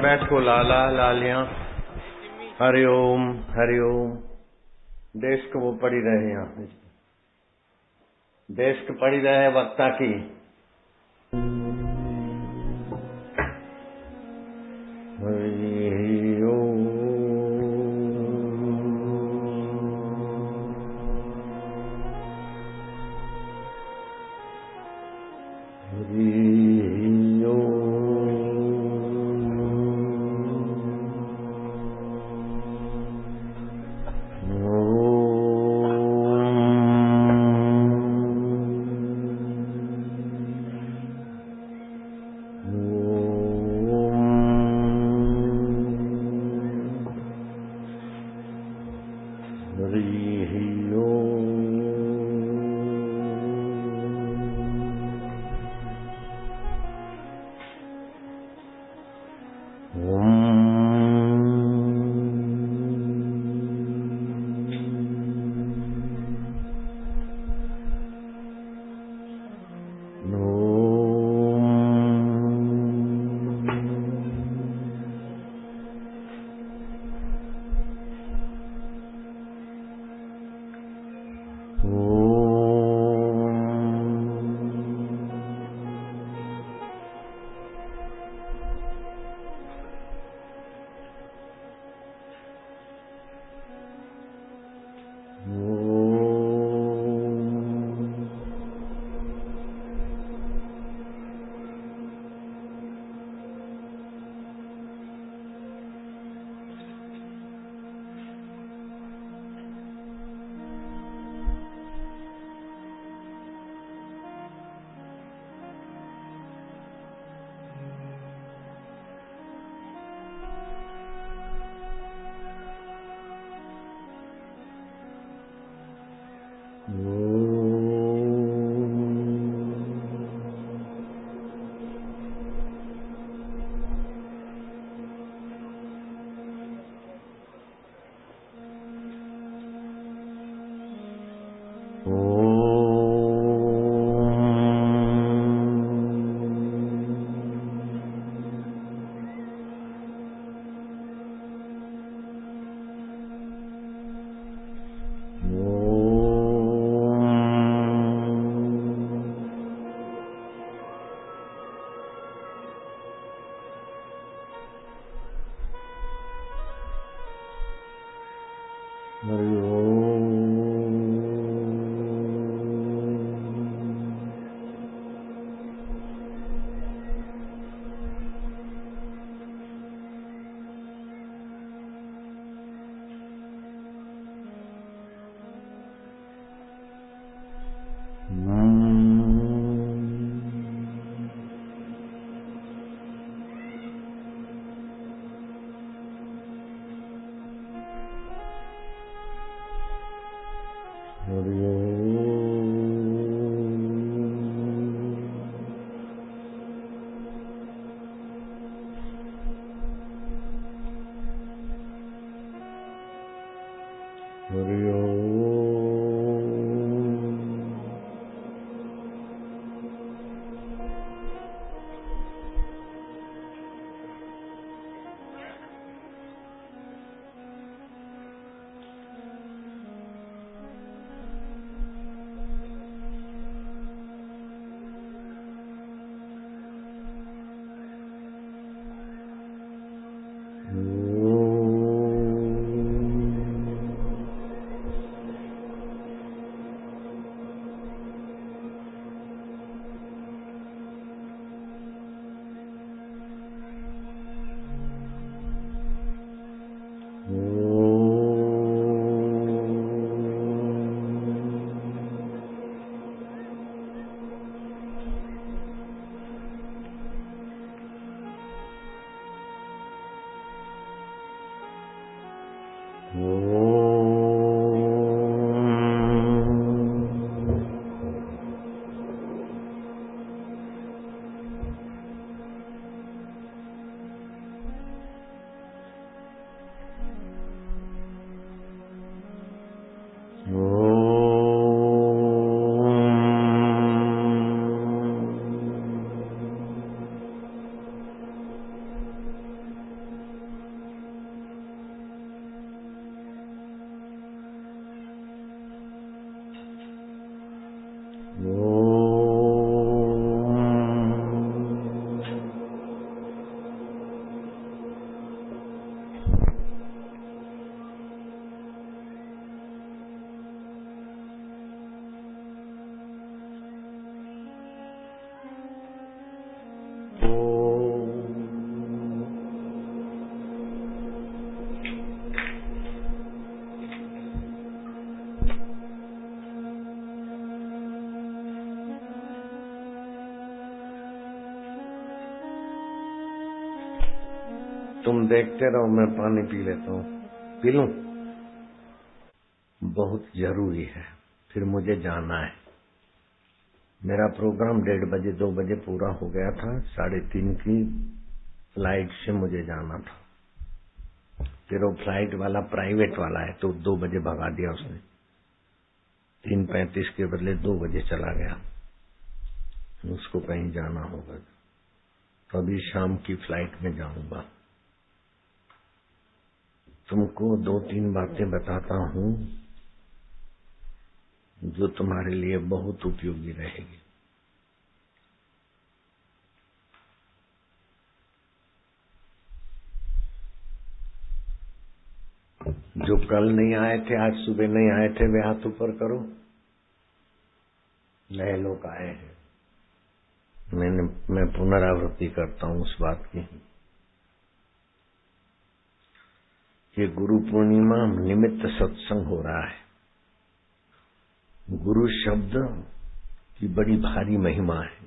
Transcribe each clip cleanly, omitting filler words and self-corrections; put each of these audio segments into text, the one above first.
बैठो लाला लालियां। हरिओम हरिओम। डेस्क वो पड़ी रहे यहाँ, डेस्क पड़ी रहे वक्ता की। तुम देखते रहो, मैं पानी पी लेता हूँ। पी लूं? बहुत जरूरी है, फिर मुझे जाना है। मेरा प्रोग्राम 1:30 बजे 2 बजे पूरा हो गया था। 3:30 की फ्लाइट से मुझे जाना था। फिर वो फ्लाइट वाला प्राइवेट वाला है तो 2 बजे भगा दिया उसने। 3:35 के बदले 2 बजे चला गया। उसको कहीं जाना होगा तो अभी शाम की फ्लाइट में जाऊंगा। तुमको 2-3 बातें बताता हूं जो तुम्हारे लिए बहुत उपयोगी रहेगी। जो कल नहीं आए थे, आज सुबह नहीं आए थे, वे हाथ ऊपर करो। नए लोग आए हैं। मैं पुनरावृत्ति करता हूं उस बात की। ये गुरु पूर्णिमा निमित्त सत्संग हो रहा है। गुरु शब्द की बड़ी भारी महिमा है।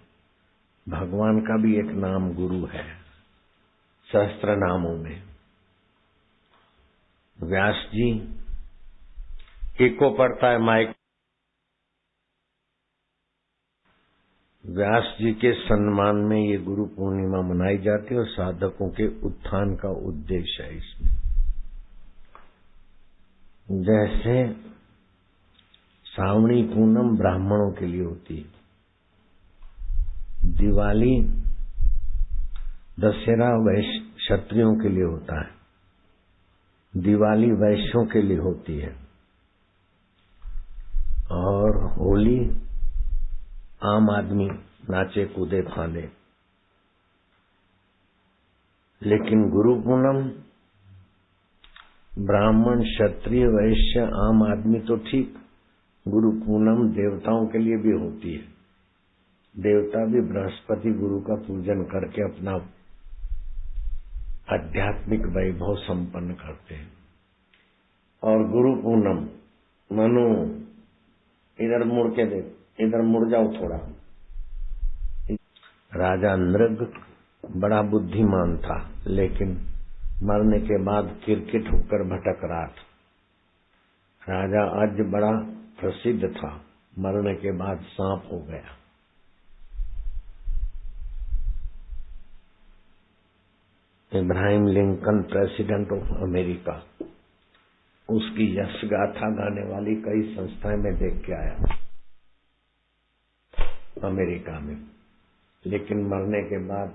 भगवान का भी एक नाम गुरु है, सहस्त्र नामों में। व्यास जी इको पड़ता है माइक। व्यास जी के सम्मान में ये गुरु पूर्णिमा मनाई जाती है और साधकों के उत्थान का उद्देश्य है इसमें। जैसे श्रावणी पूनम ब्राह्मणों के लिए होती है, दिवाली दशहरा वैश्य क्षत्रियों के लिए होता है, दिवाली वैश्यों के लिए होती है, और होली आम आदमी नाचे कूदे फांदे। लेकिन गुरु पूनम ब्राह्मण क्षत्रिय वैश्य आम आदमी तो ठीक, गुरु पूनम देवताओं के लिए भी होती है। देवता भी बृहस्पति गुरु का पूजन करके अपना आध्यात्मिक वैभव संपन्न करते हैं। और गुरु पूनम, मनु इधर मुड़ के देख, इधर मुड़ जाओ थोड़ा। राजा नृग बड़ा बुद्धिमान था, लेकिन मरने के बाद किरकिट होकर भटक रहा था। राजा अज बड़ा प्रसिद्ध था, मरने के बाद सांप हो गया। Ibrahim Lincoln president of America, उसकी यश गाथा गाने वाली कई संस्थाएं मैं देख के आया अमेरिका में। लेकिन मरने के बाद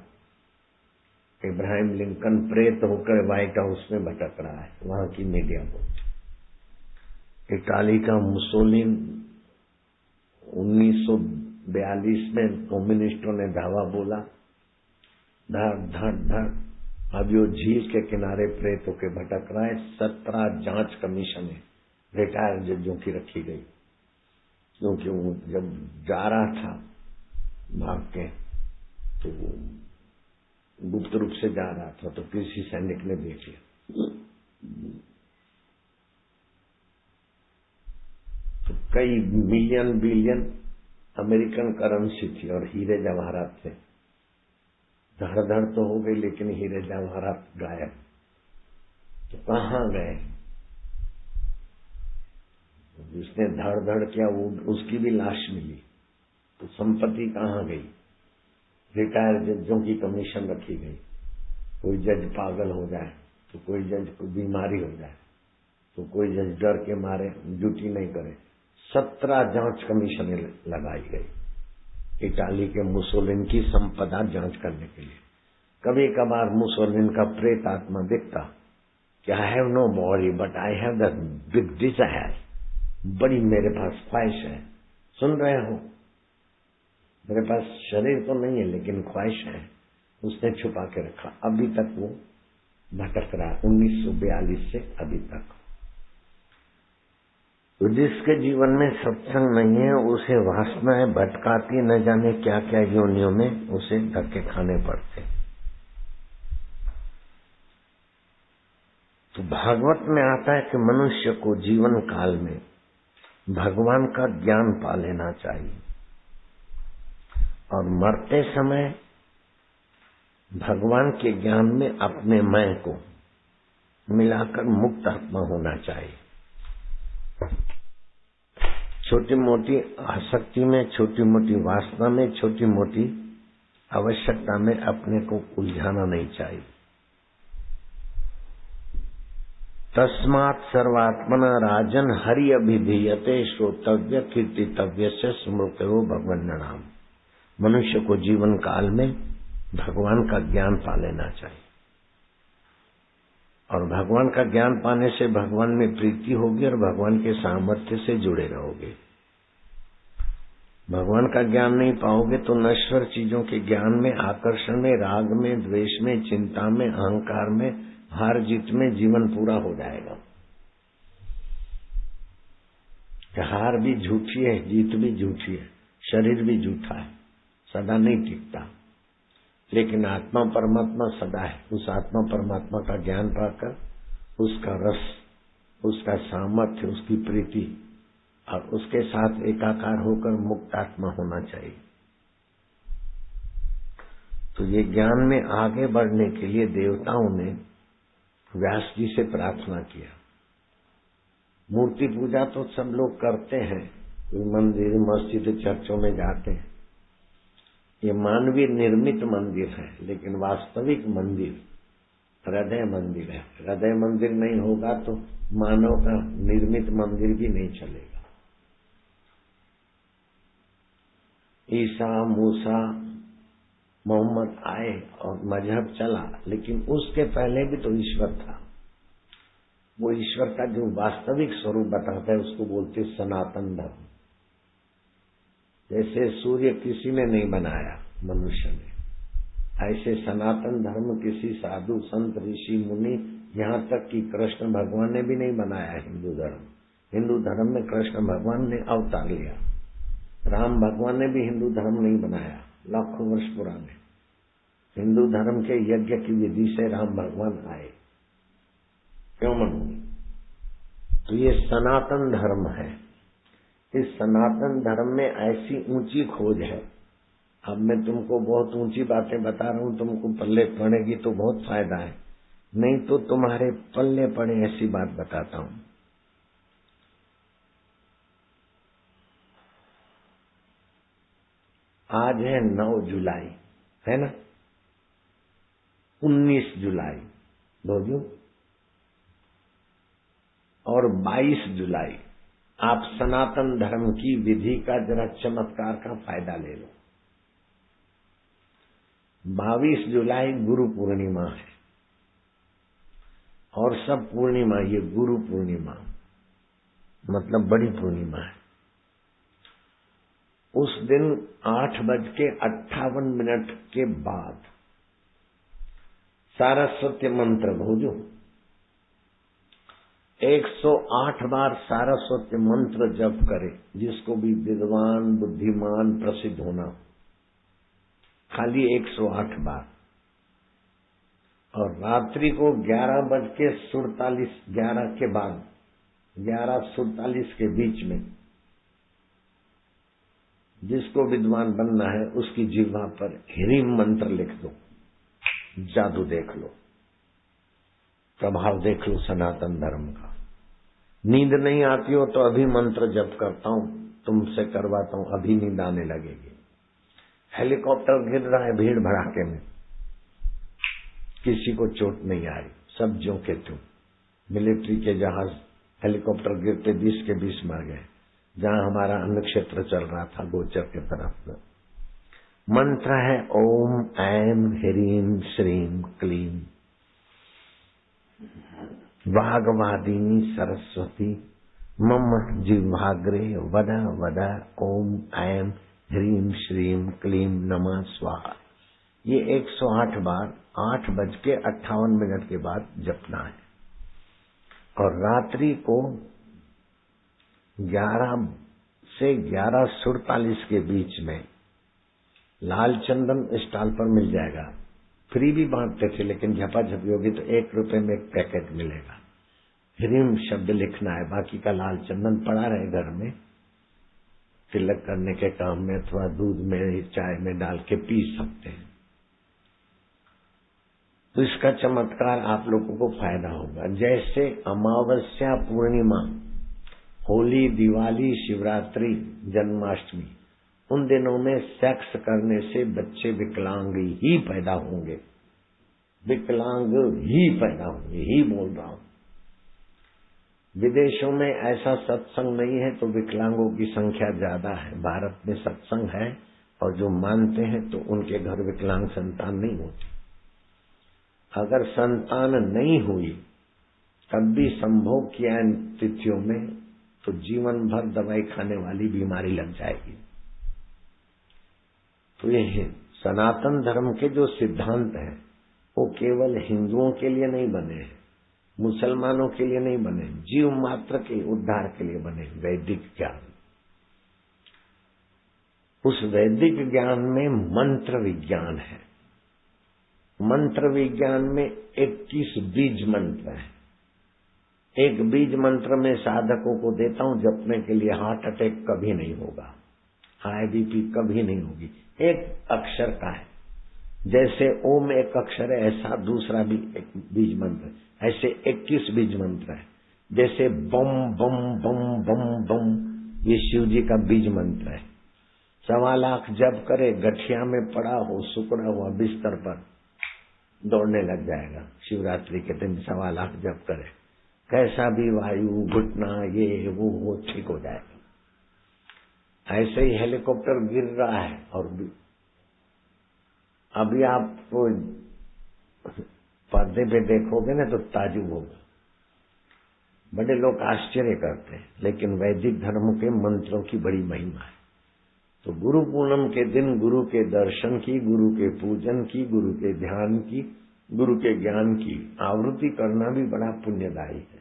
इब्राहिम लिंकन प्रेत होकर व्हाइट हाउस में भटक रहा है, वहां की मीडिया को। इटाली का मुसोलिन 1942 में कम्युनिस्टों ने धावा बोला, धड़ धड़ धड़। अब यो झील के किनारे प्रेत होकर भटक रहा है। 17 जांच कमीशनें रिटायर्ड जजों की रखी गई, क्योंकि वो जब जा रहा था भाग के तो वो गुप्त रूप से जा रहा था, तो किसी सैनिक ने देख लिया। तो कई मिलियन बिलियन अमेरिकन करेंसी थी और हीरे जवाहरात थे। धड़ धड़ तो हो गई, लेकिन हीरे जवाहरात गायब। तो कहाँ गए? जिसने धड़ धड़ किया वो, उसकी भी लाश मिली। तो संपत्ति कहाँ गई? रिटायर्ड जजों की कमीशन रखी गई। कोई जज पागल हो जाए, तो कोई जज को बीमारी हो जाए, तो कोई जज डर के मारे ड्यूटी नहीं करे। 17 जांच कमीशनें लगाई गई इटाली के मुसोलिन की संपदा जांच करने के लिए। कभी कभार मुसोलिन का प्रेत आत्मा दिखता कि I have no body but I have the big desire, बड़ी मेरे पास ख्वाहिश है। सुन रहे हो? मेरे पास शरीर तो नहीं है लेकिन ख्वाहिश है। उसने छुपा के रखा, अभी तक वो भटक रहा, 1942 से अभी तक। तो जिसके जीवन में सत्संग नहीं है, उसे वासनाएं भटकाती, न जाने क्या क्या योनियों में उसे धक्के खाने पड़ते। तो भागवत में आता है कि मनुष्य को जीवन काल में भगवान का ज्ञान पा लेना चाहिए, और मरते समय भगवान के ज्ञान में अपने मैं को मिलाकर मुक्त आत्मा होना चाहिए। छोटी मोटी आसक्ति में, छोटी मोटी वासना में, छोटी मोटी आवश्यकता में अपने को उलझाना नहीं चाहिए। तस्मात् सर्वात्मना राजन हरि अभिधीयते श्रोतव्य कीर्तितव्य से स्मृतो भगवान नाम। मनुष्य को जीवन काल में भगवान का ज्ञान पा लेना चाहिए, और भगवान का ज्ञान पाने से भगवान में प्रीति होगी और भगवान के सामर्थ्य से जुड़े रहोगे। भगवान का ज्ञान नहीं पाओगे तो नश्वर चीजों के ज्ञान में, आकर्षण में, राग में, द्वेष में, चिंता में, अहंकार में, हार जीत में जीवन पूरा हो जाएगा। हार भी झूठी है, जीत भी झूठी है, शरीर भी झूठा है, सदा नहीं टिकता। लेकिन आत्मा परमात्मा सदा है। उस आत्मा परमात्मा का ज्ञान पाकर उसका रस, उसका सामर्थ्य, उसकी प्रीति और उसके साथ एकाकार होकर मुक्त आत्मा होना चाहिए। तो ये ज्ञान में आगे बढ़ने के लिए देवताओं ने व्यास जी से प्रार्थना किया। मूर्ति पूजा तो सब लोग करते हैं, कोई मंदिर, मस्जिद, चर्चों में जाते हैं। ये मानवीय निर्मित मंदिर है, लेकिन वास्तविक मंदिर हृदय मंदिर है। हृदय मंदिर नहीं होगा तो मानव का निर्मित मंदिर भी नहीं चलेगा। ईसा, मूसा, मोहम्मद आए और मजहब चला, लेकिन उसके पहले भी तो ईश्वर था। वो ईश्वर का जो वास्तविक स्वरूप बताता है उसको बोलते सनातन धर्म। जैसे सूर्य किसी ने नहीं बनाया, मनुष्य ने, ऐसे सनातन धर्म किसी साधु, संत, ऋषि, मुनि, यहाँ तक कि कृष्ण भगवान ने भी नहीं बनाया हिंदू धर्म। हिंदू धर्म में कृष्ण भगवान ने अवतार लिया। राम भगवान ने भी हिंदू धर्म नहीं बनाया, लाखों वर्ष पुराने। हिंदू धर्म के यज्ञ की विधि से राम भगवान आए। क्यों मनोगे? तो ये सनातन धर्म है। इस सनातन धर्म में ऐसी ऊंची खोज है। अब मैं तुमको बहुत ऊंची बातें बता रहा हूं, तुमको पल्ले पड़ेगी तो बहुत फायदा है, नहीं तो तुम्हारे पल्ले पड़े ऐसी बात बताता हूं। आज है 9 जुलाई, है ना? 19 जुलाई बोलो, और 22 जुलाई आप सनातन धर्म की विधि का जरा चमत्कार का फायदा ले लो। 22 जुलाई गुरु पूर्णिमा है, और सब पूर्णिमा ये गुरु पूर्णिमा मतलब बड़ी पूर्णिमा है। उस दिन 8:58 के बाद सारस्वती मंत्र भोजो 108 बार सारस्वती मंत्र जप करे, जिसको भी विद्वान, बुद्धिमान, प्रसिद्ध होना, खाली 108 बार। और रात्रि को 11:47 11 के बाद 11:47 के बीच में जिसको विद्वान बनना है उसकी जिह्वा पर ह्रीम मंत्र लिख दो, जादू देख लो, प्रभाव देख लो सनातन धर्म का। नींद नहीं आती हो तो अभी मंत्र जप करता हूं, तुमसे करवाता हूं, अभी नींद आने लगेगी। हेलीकॉप्टर गिर रहा है भीड़ भड़ाके में, किसी को चोट नहीं आई, सब ज्यों के त्यों। मिलिट्री के जहाज हेलीकॉप्टर गिरते 20 के 20 मर गए, जहां हमारा अन्न क्षेत्र चल रहा था गोचर के तरफ। मंत्र है ओम ऐम ह्रीम श्रीम क्लीम वागवादिनी सरस्वती मम जिह्वाग्रे वद वद ओम ऐम ह्रीम श्रीम क्लीम नमः स्वाहा। ये 108 बार 8:58 के बाद जपना है। और रात्रि को 11 से 11:47 के बीच में लाल चंदन स्टॉल पर मिल जाएगा। फ्री भी बांटते थे, लेकिन झपाझपी होगी तो 1 रुपए में एक पैकेट मिलेगा। ह्रीम शब्द लिखना है, बाकी का लाल चंदन पड़ा रहे घर में, तिलक करने के काम में अथवा दूध में, चाय में डाल के पी सकते हैं। तो इसका चमत्कार आप लोगों को फायदा होगा। जैसे अमावस्या, पूर्णिमा, होली, दिवाली, शिवरात्रि, जन्माष्टमी, उन दिनों में सेक्स करने से बच्चे विकलांग ही पैदा होंगे, विकलांग ही पैदा होंगे, ही बोल रहा हूं। विदेशों में ऐसा सत्संग नहीं है तो विकलांगों की संख्या ज्यादा है। भारत में सत्संग है और जो मानते हैं तो उनके घर विकलांग संतान नहीं होती। अगर संतान नहीं हुई तब भी संभोग किया इन तिथियों में तो जीवन भर दवाई खाने वाली बीमारी लग जाएगी। तो ये सनातन धर्म के जो सिद्धांत हैं वो केवल हिंदुओं के लिए नहीं बने हैं, मुसलमानों के लिए नहीं बने, जीव मात्र के उद्धार के लिए बने। वैदिक ज्ञान, उस वैदिक ज्ञान में मंत्र विज्ञान है। मंत्र विज्ञान में 21 बीज मंत्र है। एक बीज मंत्र में साधकों को देता हूं जपने के लिए, हार्ट अटैक कभी नहीं होगा, हाई बीपी कभी नहीं होगी। एक अक्षर का है, जैसे ओम एक अक्षर है ऐसा दूसरा भी एक बीज मंत्र है। ऐसे 21 बीज मंत्र है। जैसे बम बम बम बम बम, ये शिव जी का बीज मंत्र है। 1.25 लाख जप करे, गठिया में पड़ा हो, सुकड़ा हुआ बिस्तर पर दौड़ने लग जाएगा। शिवरात्रि के दिन 1.25 लाख जप करे, कैसा भी वायु, घुटना, ये वो ठीक हो जाएगा। ऐसे ही हेलीकॉप्टर गिर रहा है और भी अभी आप पर्दे पे देखोगे ना तो ताजुब होगा। बड़े लोग आश्चर्य करते हैं, लेकिन वैदिक धर्म के मंत्रों की बड़ी महिमा है। तो गुरु पूनम के दिन गुरु के दर्शन की, गुरु के पूजन की, गुरु के ध्यान की, गुरु के ज्ञान की आवृत्ति करना भी बड़ा पुण्यदायी है।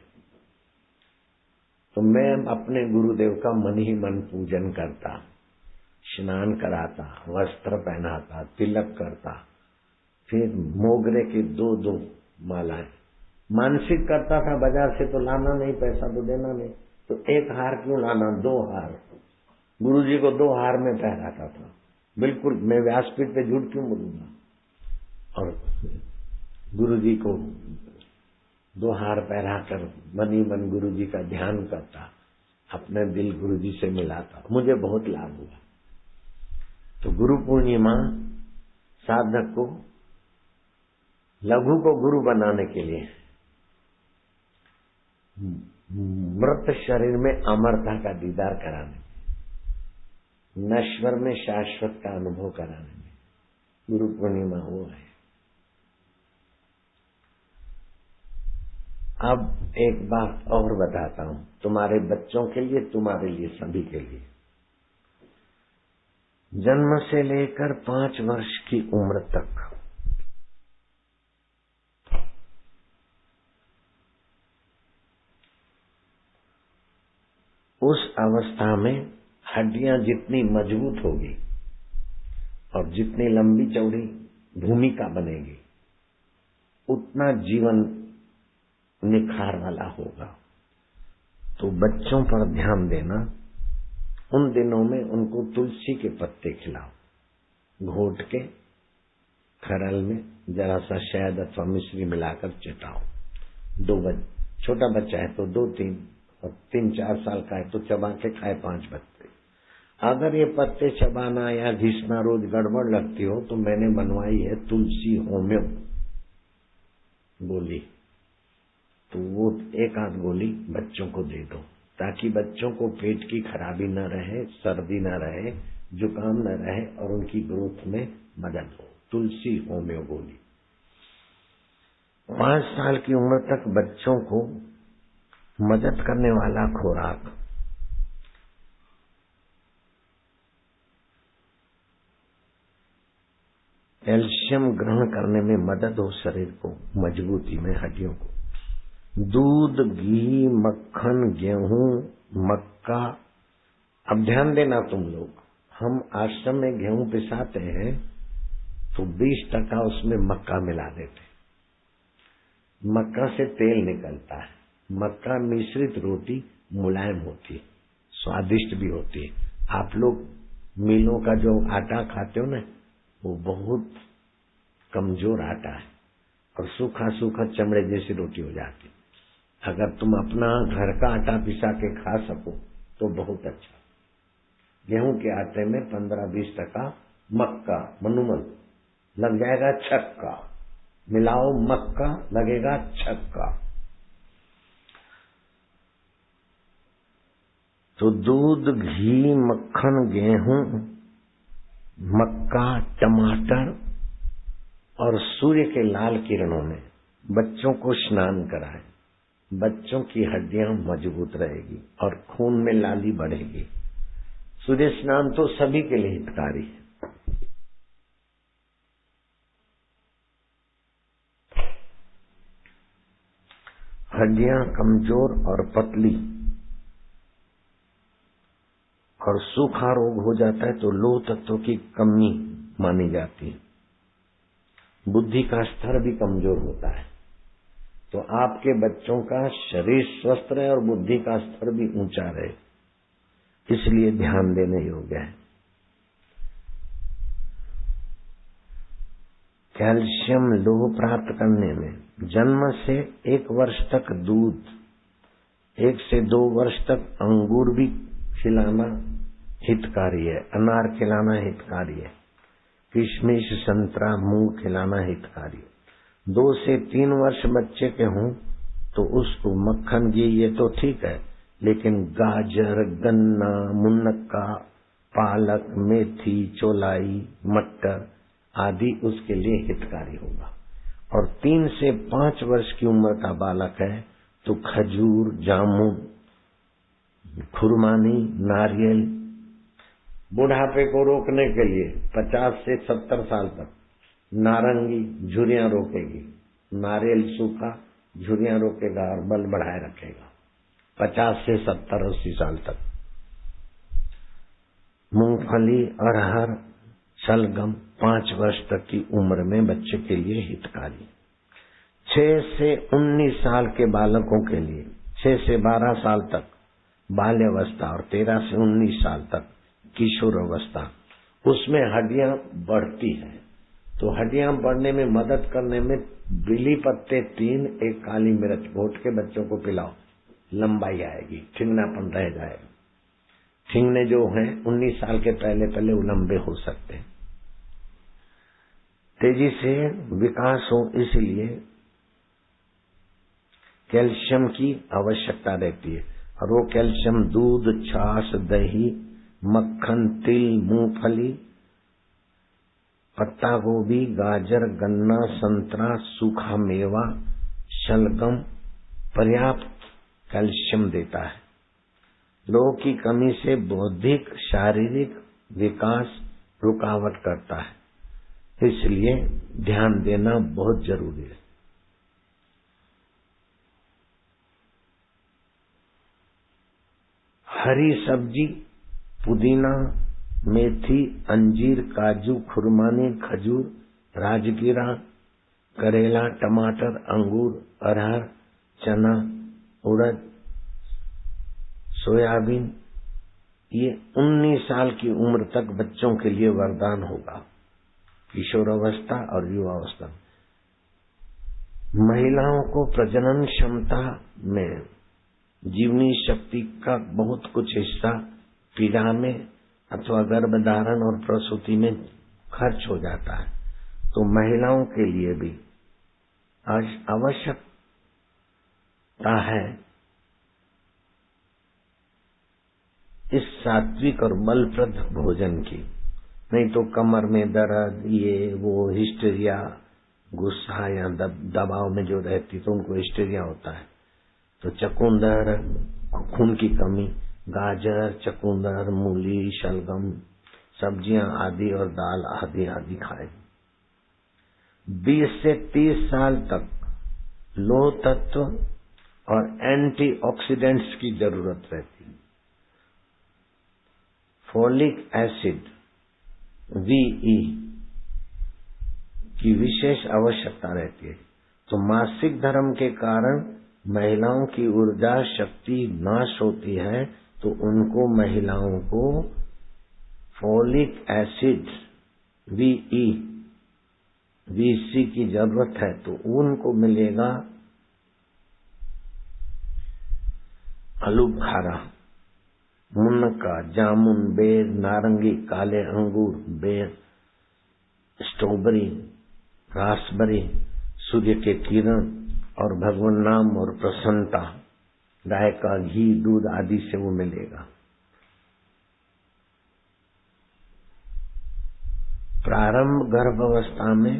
तो मैं अपने गुरुदेव का मन ही मन पूजन करता, स्नान कराता, वस्त्र पहनाता, तिलक करता, फिर मोगरे की 2-2 मालाएं मानसिक करता था। बाजार से तो लाना नहीं, पैसा तो देना नहीं, तो 1 हार क्यों लाना, 2 हार। गुरुजी को 2 हार में पहनाता था। बिल्कुल मैं व्यासपीठ पे झूठ क्यों बोलूंगा। और गुरुजी को 2 हार पहनाकर मन ही मन गुरुजी का ध्यान करता, अपने दिल गुरुजी से मिलाता। मुझे बहुत लाभ हुआ। तो गुरु पूर्णिमा साधक को, लघु को गुरु बनाने के लिए, मृत शरीर में अमरता का दीदार कराने में, नश्वर में शाश्वत का अनुभव कराने में गुरु पूर्णिमा वो है। अब एक बात और बताता हूं, तुम्हारे बच्चों के लिए, तुम्हारे लिए, सभी के लिए। जन्म से लेकर 5 वर्ष की उम्र तक उस अवस्था में हड्डियां जितनी मजबूत होगी और जितनी लंबी चौड़ी भूमिका बनेगी, उतना जीवन निखार वाला होगा। तो बच्चों पर ध्यान देना। उन दिनों में उनको तुलसी के पत्ते खिलाओ, घोट के खरल में जरा सा शहद अथवा मिश्री मिलाकर चटाओ। 2 छोटा बच्चा है तो 2-3, और 3-4 साल का है तो चबा के खाए 5 पत्ते। अगर ये पत्ते चबाना या घिसना रोज गड़बड़ लगती हो तो मैंने बनवाई है तुलसी होम्यो गोली, तो वो 1-8 गोली बच्चों को दे दो, ताकि बच्चों को पेट की खराबी न रहे, सर्दी न रहे, जुकाम न रहे और उनकी ग्रोथ में मदद हो। तुलसी होम्यो गोली। 5 साल की उम्र तक बच्चों को मदद करने वाला खुराक, कैल्शियम ग्रहण करने में मदद हो, शरीर को मजबूती में, हड्डियों को। दूध, घी, मक्खन, गेहूं, मक्का। अब ध्यान देना तुम लोग, हम आश्रम में गेहूं पिसाते हैं तो 20% उसमें मक्का मिला देते। मक्का से तेल निकलता है। मक्का मिश्रित रोटी मुलायम होती है, स्वादिष्ट भी होती है। आप लोग मिलों का जो आटा खाते हो ना, वो बहुत कमजोर आटा है, और सूखा सूखा चमड़े जैसी रोटी हो जाती। अगर तुम अपना घर का आटा पिसा के खा सको तो बहुत अच्छा। गेहूं के आटे में 15-20% मक्का मनुमल लग जाएगा, छक्का मिलाओ, मक्का लगेगा छक्का। तो दूध, घी, मक्खन, गेहूं, मक्का, टमाटर और सूर्य के लाल किरणों में बच्चों को स्नान कराएं। बच्चों की हड्डियां मजबूत रहेगी और खून में लाली बढ़ेगी। सूर्य स्नान तो सभी के लिए हितकारी है। हड्डियां कमजोर और पतली और सूखा रोग हो जाता है तो लोह तत्व की कमी मानी जाती है। बुद्धि का स्तर भी कमजोर होता है। तो आपके बच्चों का शरीर स्वस्थ रहे और बुद्धि का स्तर भी ऊंचा रहे, इसलिए ध्यान देने योग्य है। कैल्शियम लोह प्राप्त करने में जन्म से 1 वर्ष तक दूध, 1 से 2 वर्ष तक अंगूर भी खिलाना हितकारी है, अनार खिलाना हितकारी है, किशमिश, संतरा, मूंग खिलाना हितकारी है। 2 से 3 वर्ष बच्चे के हों तो उसको मक्खन, घी ये तो ठीक है, लेकिन गाजर, गन्ना, मुनक्का, पालक, मेथी, चौलाई, मटर आदि उसके लिए हितकारी होगा। और 3 से 5 वर्ष की उम्र का बालक है तो खजूर, जामुन, खुरमानी, नारियल, बुढ़ापे को रोकने के लिए 50 से 70 साल तक नारंगी झुर्रियां रोकेगी, नारियल सूखा झुर्रियां रोकेगा और बल बढ़ाए रखेगा 50 से 70-80 साल तक। मूंगफली, अरहर, शलगम 5 वर्ष तक की उम्र में बच्चे के लिए हितकारी। 6 से 19 साल के बालकों के लिए, 6 से 12 साल तक बाल्यावस्था और 13 से 19 साल तक किशोर अवस्था, उसमें हड्डियां बढ़ती हैं। तो हड्डियां बढ़ने में मदद करने में बिली पत्ते 3, 1 काली मिर्च घोट के बच्चों को पिलाओ, लंबाई आएगी, ठिंगनापन रह जाएगा। ठिंगने जो हैं 19 साल के पहले वो लंबे हो सकते हैं, तेजी से विकास हो, इसलिए कैल्शियम की आवश्यकता रहती है। और वो कैल्शियम दूध, छाछ, दही, मक्खन, तिल, मूंगफली, पत्ता गोभी, गाजर, गन्ना, संतरा, सूखा मेवा, शलगम पर्याप्त कैल्शियम देता है। लोह की कमी से बौद्धिक शारीरिक विकास रुकावट करता है, इसलिए ध्यान देना बहुत जरूरी है। हरी सब्जी, पुदीना, मेथी, अंजीर, काजू, खुरमानी, खजूर, राजगिरा, करेला, टमाटर, अंगूर, अरहर, चना, उड़द, सोयाबीन, ये 19 साल की उम्र तक बच्चों के लिए वरदान होगा। किशोरावस्था और युवावस्था महिलाओं को प्रजनन क्षमता में जीवनी शक्ति का बहुत कुछ हिस्सा पीड़ा में अथवा गर्भधारण और प्रसूति में खर्च हो जाता है। तो महिलाओं के लिए भी आज आवश्यकता है इस सात्विक और बलप्रद भोजन की, नहीं तो कमर में दर्द, ये वो हिस्टीरिया, गुस्सा या दबाव में जो रहती तो उनको हिस्टीरिया होता है। तो चकुंदर, खून की कमी, गाजर, चकुंदर, मूली, शलगम, सब्जियां आदि और दाल आदि आदि खाएं। 20 से 30 साल तक लोह तत्व और एंटीऑक्सीडेंट्स की जरूरत रहती है। फोलिक एसिड VE की विशेष आवश्यकता रहती है। तो मासिक धर्म के कारण महिलाओं की ऊर्जा शक्ति नाश होती है, तो उनको महिलाओं को फोलिक एसिड VE VC की जरूरत है तो उनको मिलेगा आलू बुखारा, मुनक्का, जामुन, बेर, नारंगी, काले अंगूर, बेर, स्ट्रॉबेरी, रासबेरी, सूर्य के किरण और भगवान नाम और प्रसन्नता, गाय का घी, दूध आदि से वो मिलेगा। प्रारंभ गर्भावस्था में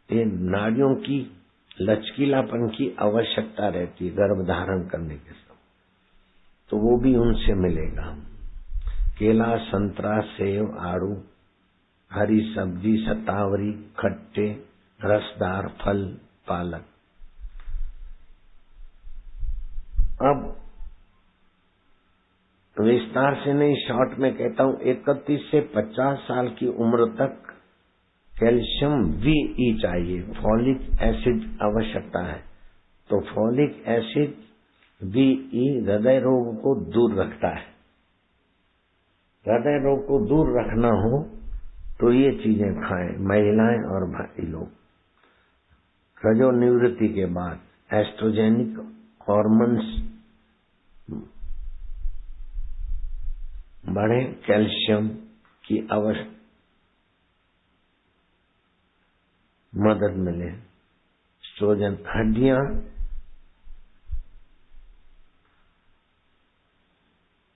ये नाड़ियों की लचकीलापन की आवश्यकता रहती है गर्भ धारण करने के समय, तो वो भी उनसे मिलेगा। केला, संतरा, सेब, आड़ू, हरी सब्जी, शतावरी, खट्टे रसदार फल, पालक। अब विस्तार से नहीं, शॉर्ट में कहता हूं, 31 से 50 साल की उम्र तक कैल्शियम VE चाहिए, फॉलिक एसिड आवश्यकता है। तो फॉलिक एसिड VE हृदय रोग को दूर रखता है। हृदय रोग को दूर रखना हो तो ये चीजें खाएं, महिलाएं और भाई लोग। रजोनिवृत्ति के बाद एस्ट्रोजेनिक हॉर्मोन्स बढ़े, कैल्शियम की आवश्यक मदद मिले, एस्ट्रोजन, हड्डियां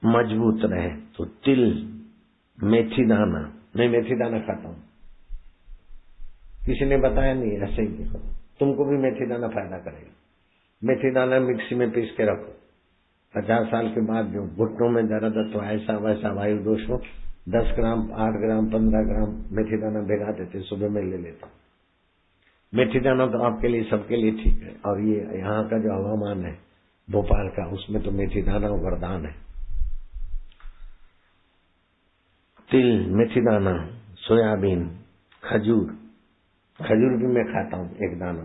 मजबूत रहे। तो तिल, मेथी दाना, मैं मेथी दाना खाता हूं, किसी ने बताया नहीं, ऐसे ही देखो, तुमको भी मेथी दाना फायदा करेगा। मेथी दाना मिक्सी में पीस के रखो, 50 साल के बाद जो घुटनों में दर्द है तो ऐसा वैसा वायु दोष हो, 10 ग्राम, 8 ग्राम, 15 ग्राम मेथी दाना भिगा देते, सुबह में ले लेता हूं। मेथी दाना तो आपके लिए, सबके लिए ठीक है। और ये यहाँ का जो हवामान है भोपाल का, उसमें तो मेथी दाना वरदान है। तिल, मेथी दाना, सोयाबीन, खजूर, खजूर भी मैं खाता हूँ, 1 दाना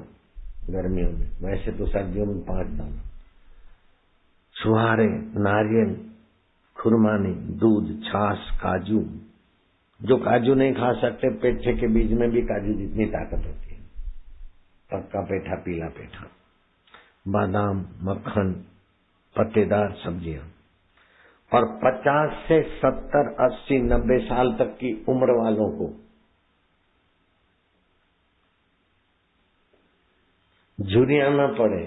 गर्मियों में, वैसे तो सर्दियों में 5 दाना। छुहारे, नारियल, खुरमानी, दूध, छाछ, काजू। जो काजू नहीं खा सकते, पेठे के बीज में भी काजू जितनी ताकत होती है, पक्का पेठा, पीला पेठा, बादाम, मक्खन, पत्तेदार सब्जियां। और 50 से 70, 80, 90 साल तक की उम्र वालों को झुर्रियां न पड़े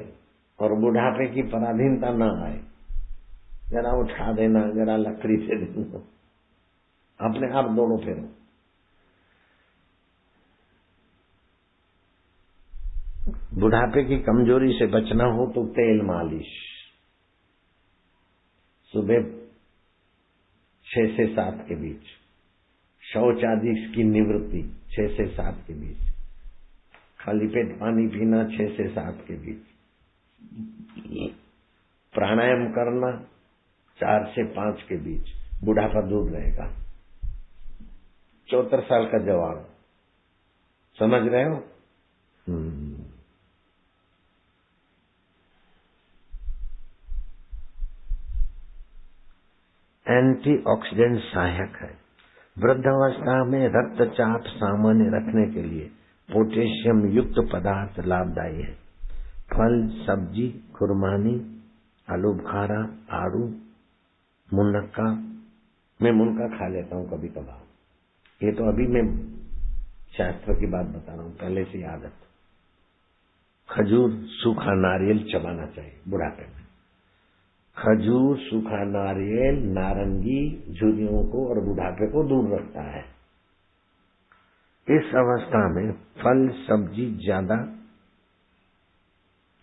और बुढ़ापे की पराधीनता न आए, जरा उठा देना, जरा लकड़ी से देना, अपने आप दोनों फेरो। बुढ़ापे की कमजोरी से बचना हो तो तेल मालिश, सुबह 6 से 7 के बीच, शौच आदि की निवृत्ति 6 से 7 के बीच, खाली पेट पानी पीना 6 से 7 के बीच, प्राणायाम करना 4 से 5 के बीच, बुढ़ापा दूर रहेगा। 74 साल का जवाब, समझ रहे हो? एंटीऑक्सीडेंट सहायक है। वृद्धावस्था में रक्तचाप सामान्य रखने के लिए पोटेशियम युक्त पदार्थ लाभदायी है। फल, सब्जी, खुरमानी, आलू बुखारा, आड़ू, मुनक्का, मैं मुनक्का खा लेता हूँ कभी कभार। ये तो अभी मैं शास्त्र की बात बता रहा हूँ, पहले से आदत। खजूर, सूखा नारियल चबाना चाहिए बुढ़ापे में। खजूर, सूखा नारियल, नारंगी झुर्रियों को और बुढ़ापे को दूर रखता है। इस अवस्था में फल सब्जी ज्यादा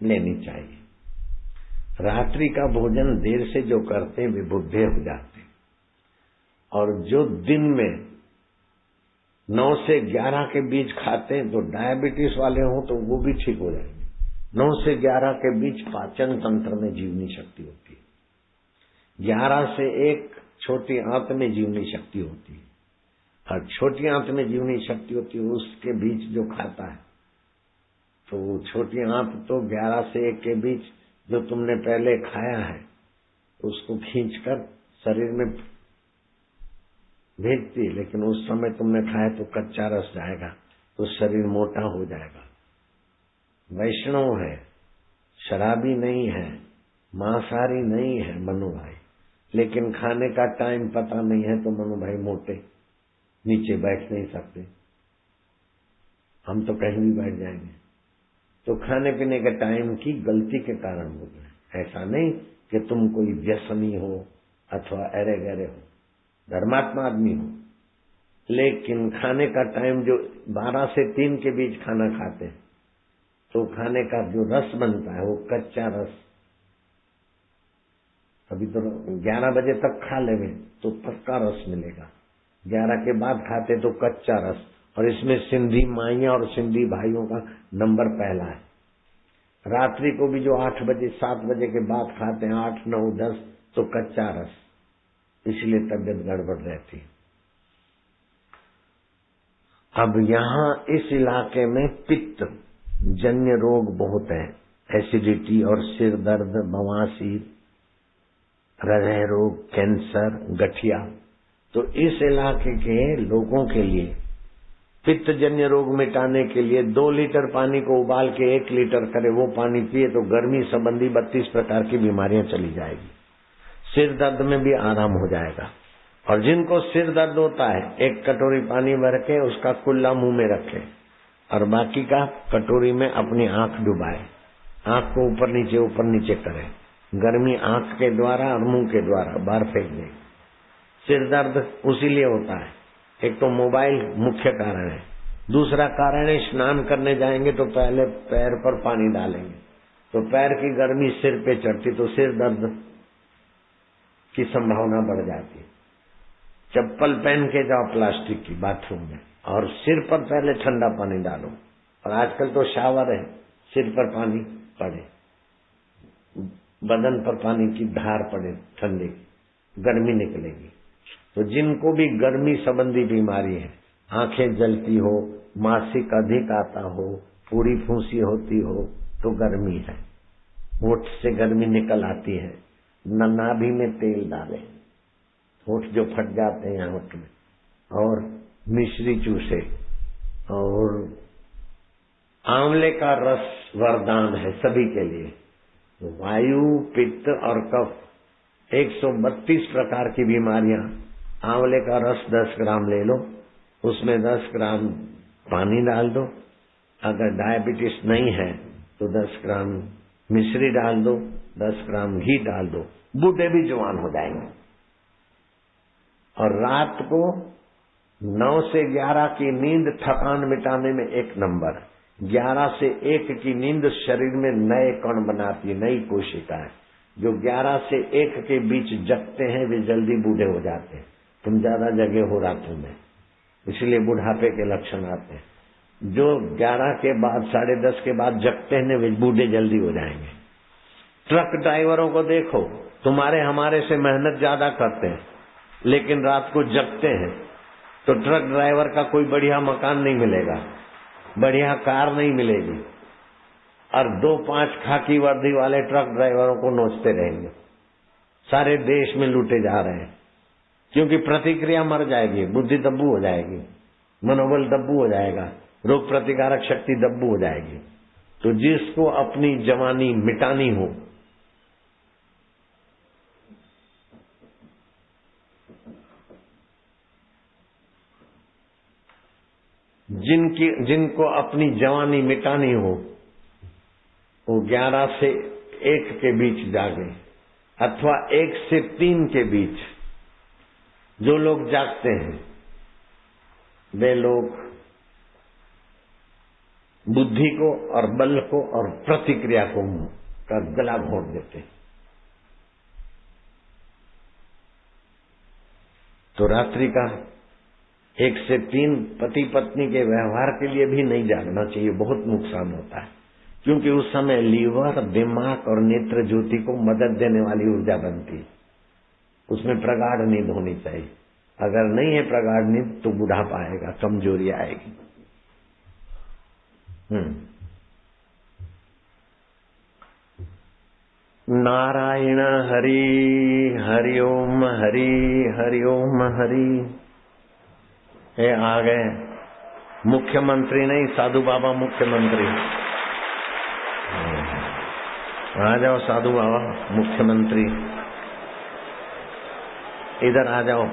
लेनी चाहिए। रात्रि का भोजन देर से जो करते हैं वे बुढ़े हो जाते हैं, और जो दिन में 9 से 11 के बीच खाते हैं तो डायबिटीज वाले हों तो वो भी ठीक हो जाएंगे। 9 से 11 के बीच पाचन तंत्र में जीवनी शक्ति होती है। 11 से 1 छोटी आंत में जीवनी शक्ति होती है, और छोटी आंत में जीवनी शक्ति होती है, उसके बीच जो खाता है तो वो छोटी आंत तो 11 से 1 के बीच जो तुमने पहले खाया है उसको खींचकर शरीर में भेजती है, लेकिन उस समय तुमने खाया तो कच्चा रस जाएगा, तो शरीर मोटा हो जाएगा। वैष्णव है, शराबी नहीं है, मांसाहारी नहीं है मनु भाई, लेकिन खाने का टाइम पता नहीं है तो मनु भाई मोटे, नीचे बैठ नहीं सकते। हम तो कहीं भी बैठ जाएंगे। तो खाने पीने के टाइम की गलती के कारण हो गए। ऐसा नहीं कि तुम कोई व्यसनी हो अथवा अरे गहरे हो, धर्मात्मा आदमी हो, लेकिन खाने का टाइम जो 12 से 3 के बीच खाना खाते हैं तो खाने का जो रस बनता है वो कच्चा रस, अभी तो 11 बजे तक खा लेंगे तो पक्का रस मिलेगा, 11 के बाद खाते तो कच्चा रस। और इसमें सिंधी माइयां और सिंधी भाइयों का नंबर पहला है। रात्रि को भी जो 8 बजे 7 बजे के बाद खाते हैं 8, 9, 10 तो कच्चा रस, इसलिए तबियत गड़बड़ रहती है। अब यहाँ इस इलाके में पित्त जन्य रोग बहुत है, एसिडिटी और सिर दर्द, बवासीर, हृदय रोग, कैंसर, गठिया। तो इस इलाके के लोगों के लिए पित्त जन्य रोग मिटाने के लिए 2 लीटर पानी को उबाल के 1 लीटर करे वो पानी पिए तो गर्मी संबंधी 32 प्रकार की बीमारियां चली जाएगी। सिर दर्द में भी आराम हो जाएगा। और जिनको सिर दर्द होता है 1 कटोरी पानी भर के उसका कुल्ला मुंह में रखे और बाकी का कटोरी में अपनी आंख डुबाए, आंख को ऊपर नीचे करे, गर्मी आंख के द्वारा और मुंह के द्वारा बाहर फेंक दे। सिर दर्द उसीलिए होता है, एक तो मोबाइल मुख्य कारण है, दूसरा कारण है स्नान करने जाएंगे तो पहले पैर पर पानी डालेंगे तो पैर की गर्मी सिर पे चढ़ती तो सिर दर्द की संभावना बढ़ जाती है। चप्पल पहन के जाओ प्लास्टिक की बाथरूम में और सिर पर पहले ठंडा पानी डालो। और आजकल तो शावर है, सिर पर पानी पड़े, बदन पर पानी की धार पड़े, ठंडी गर्मी निकलेगी। तो जिनको भी गर्मी संबंधी बीमारी है, आंखें जलती हो, मासिक अधिक आता हो, पूरी फूंसी होती हो तो गर्मी है, होठ से गर्मी निकल आती है, नाभि में तेल डालें, होठ जो फट जाते हैं होठ में, और मिश्री चूसे, और आंवले का रस वरदान है सभी के लिए। वायु, पित्त और कफ 132 प्रकार की बीमारियां, आंवले का रस 10 ग्राम ले लो, उसमें 10 ग्राम पानी डाल दो, अगर डायबिटीज नहीं है तो 10 ग्राम मिश्री डाल दो, 10 ग्राम घी डाल दो, बूढ़े भी जवान हो जाएंगे। और रात को 9 से 11 की नींद थकान मिटाने में 1 नंबर, 11 से 1 की नींद शरीर में नए कण बनाती है, नई कोशिका है। जो 11 से 1 के बीच जगते हैं वे जल्दी बूढ़े हो जाते हैं। तुम ज्यादा जगे हो रातों में, इसलिए बुढ़ापे के लक्षण आते हैं। जो 11 के बाद 10:30 के बाद जगते हैं वे बूढ़े जल्दी हो जाएंगे। ट्रक ड्राइवरों को देखो, तुम्हारे हमारे से मेहनत ज्यादा करते हैं लेकिन रात को जगते हैं, तो ट्रक ड्राइवर का कोई बढ़िया मकान नहीं मिलेगा, बढ़िया कार नहीं मिलेगी, और 2-5 खाकी वर्दी वाले ट्रक ड्राइवरों को नोचते रहेंगे। सारे देश में लूटे जा रहे हैं क्योंकि प्रतिक्रिया मर जाएगी, बुद्धि दब्बू हो जाएगी, मनोबल दब्बू हो जाएगा, रोग प्रतिकारक शक्ति दब्बू हो जाएगी। तो जिसको अपनी जवानी मिटानी हो, जिनको अपनी जवानी मिटानी हो वो 11 से 1 के बीच जागे, अथवा 1 से 3 के बीच। जो लोग जागते हैं वे लोग बुद्धि को और बल को और प्रतिक्रिया को का गला घोट देते हैं। तो रात्रि का 1 से 3 पति पत्नी के व्यवहार के लिए भी नहीं जागना चाहिए, बहुत नुकसान होता है, क्योंकि उस समय लीवर, दिमाग और नेत्र ज्योति को मदद देने वाली ऊर्जा बनती है, उसमें प्रगाढ़ नींद होनी चाहिए। अगर नहीं है प्रगाढ़ नींद तो बुढ़ापा आएगा, कमजोरी आएगी। नारायण हरि हरि ओम हरि हरि ओम हरि। आ गए मुख्यमंत्री नहीं, साधु बाबा मुख्यमंत्री। आ जाओ साधु बाबा मुख्यमंत्री, इधर आ जाओ,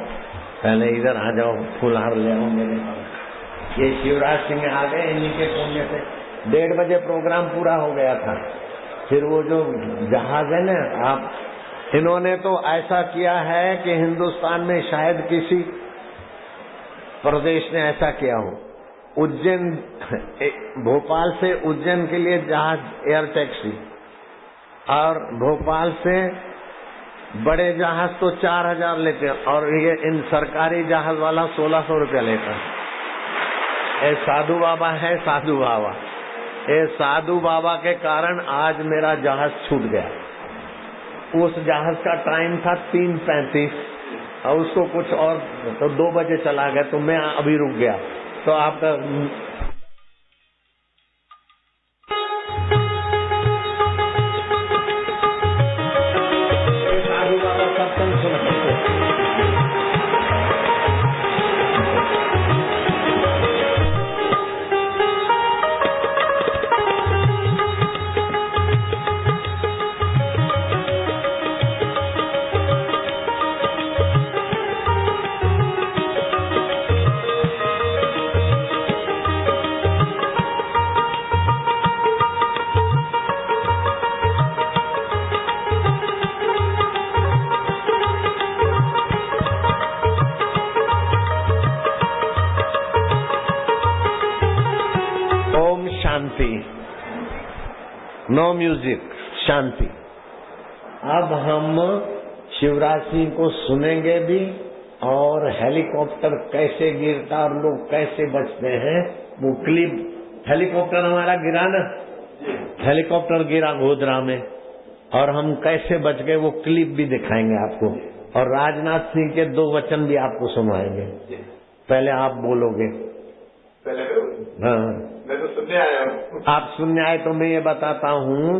पहले इधर आ जाओ, फूलहार ले आओ मेरे पास। ये शिवराज सिंह आ गए, इन्हीं के पुण्य से 1:30 बजे प्रोग्राम पूरा हो गया था। फिर वो जो जहाज है ना, आप इन्होंने तो ऐसा किया है कि हिंदुस्तान में शायद किसी प्रदेश ने ऐसा किया हो। उज्जैन, भोपाल से उज्जैन के लिए जहाज एयर टैक्सी, और भोपाल से बड़े जहाज तो 4000 लेते हैं, और ये इन सरकारी जहाज वाला 1600 रुपया लेता है। ये साधु बाबा है, साधु बाबा। ये साधु बाबा के कारण आज मेरा जहाज छूट गया। उस जहाज का टाइम था 3:35 और उसको कुछ और तो 2 बजे चला गया, तो मैं अभी रुक गया। तो आपका साधु बाबा सत्संग सुना। नो म्यूजिक, शांति। अब हम शिवराज सिंह को सुनेंगे भी, और हेलीकॉप्टर कैसे गिरता और लोग कैसे बचते हैं वो क्लिप। हेलीकॉप्टर हमारा गिरा ना, हेलीकॉप्टर गिरा गोधरा में, और हम कैसे बच गए वो क्लिप भी दिखाएंगे आपको, और राजनाथ सिंह के 2 वचन भी आपको सुनाएंगे। पहले आप बोलोगे। पहले हाँ, मैं तो सुनने आया हूँ। आप सुनने आए तो मैं ये बताता हूँ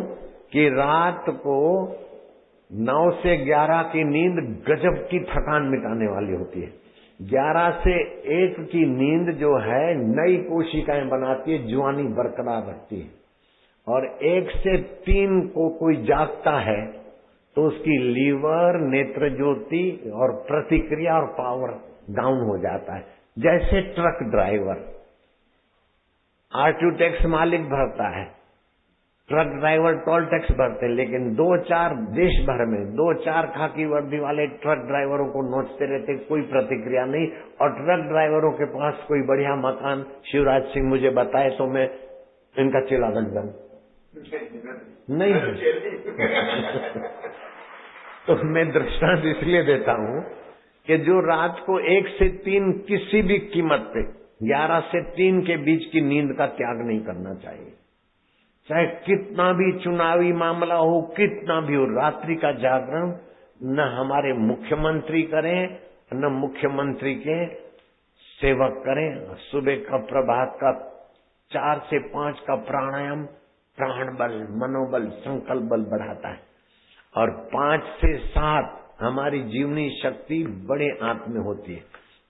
कि रात को 9 से 11 की नींद गजब की थकान मिटाने वाली होती है। 11 से 1 की नींद जो है नई कोशिकाएं बनाती है, जुआनी बरकरार रखती है। और 1 से 3 को कोई जागता है तो उसकी लीवर, नेत्र ज्योति और प्रतिक्रिया और पावर डाउन हो जाता है। जैसे ट्रक ड्राइवर आरटीओ टैक्स मालिक भरता है, ट्रक ड्राइवर टोल टैक्स भरते हैं, लेकिन 2-4 देश भर में 2-4 खाकी वर्दी वाले ट्रक ड्राइवरों को नोचते रहते, कोई प्रतिक्रिया नहीं। और ट्रक ड्राइवरों के पास कोई बढ़िया मकान शिवराज सिंह मुझे बताए तो मैं इनका चेला बन जाऊं। नहीं तो मैं दृष्टांत इसलिए देता हूं कि जो रात को 1 से 3 किसी भी कीमत पे 11 से 3 के बीच की नींद का त्याग नहीं करना चाहिए। चाहे कितना भी चुनावी मामला हो, कितना भी हो, रात्रि का जागरण न हमारे मुख्यमंत्री करें, न मुख्यमंत्री के सेवक करें। सुबह का प्रभात का 4 से 5 का प्राणायाम प्राण बल, मनोबल, संकल्प बल बढ़ाता है, और 5 से 7 हमारी जीवनी शक्ति बड़े आंत में होती है।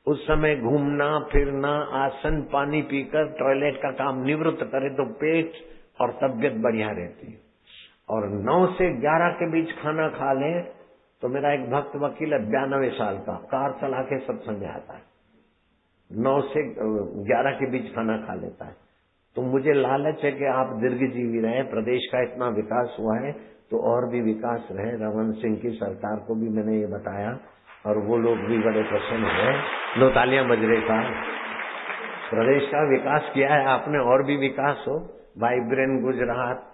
उस समय घूमना फिरना, आसन पानी पीकर टॉयलेट का काम निवृत्त करे तो पेट और तबियत बढ़िया रहती है। और 9 से 11 के बीच खाना खा लें तो मेरा एक भक्त वकील है 92 साल का, कार चला के सत्संग में आता है, 9 से 11 के बीच खाना खा लेता है। तो मुझे लालच है कि आप दीर्घजीवी रहे, प्रदेश का इतना विकास हुआ है तो और भी विकास रहे। रमन सिंह की सरकार को भी मैंने ये बताया और वो लोग भी बड़े प्रसन्न हुए। 2 तालियां बज रही था। प्रदेश का विकास किया है आपने, और भी विकास हो। वाइब्रेंट गुजरात,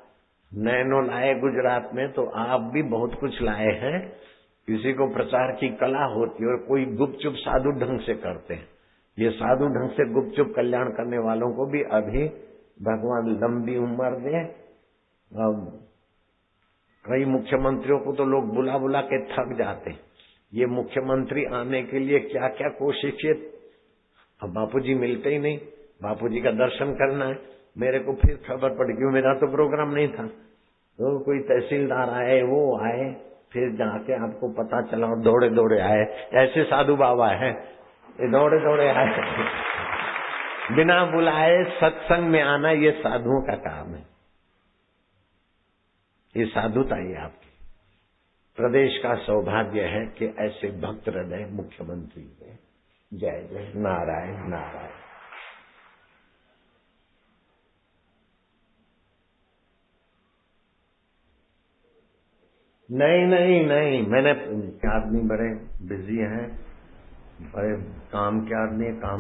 नैनो लाए गुजरात में, तो आप भी बहुत कुछ लाए हैं। किसी को प्रचार की कला होती है और कोई गुपचुप साधु ढंग से करते हैं। ये साधु ढंग से गुपचुप कल्याण करने वालों को भी अभी भगवान लंबी उम्र दे। कई मुख्यमंत्रियों को तो लोग बुला बुला के थक जाते हैं। ये मुख्यमंत्री आने के लिए क्या क्या कोशिश किए, अब बापूजी मिलते ही नहीं। बापूजी का दर्शन करना है। मेरे को फिर खबर पड़ गई, मेरा तो प्रोग्राम नहीं था, तो कोई तहसीलदार आए, वो आए, फिर जाके आपको पता चला और दौड़े दौड़े आए। ऐसे साधु बाबा है, ये दौड़े दौड़े आए। बिना बुलाए सत्संग में आना ये साधुओं का काम है। ये साधुता ही आपकी। प्रदेश का सौभाग्य है कि ऐसे भक्त हृदय मुख्यमंत्री है। जय जय नारायण नारायण। नहीं, मैंने आदमी बड़े बिजी हैं, बड़े काम के आदमी, काम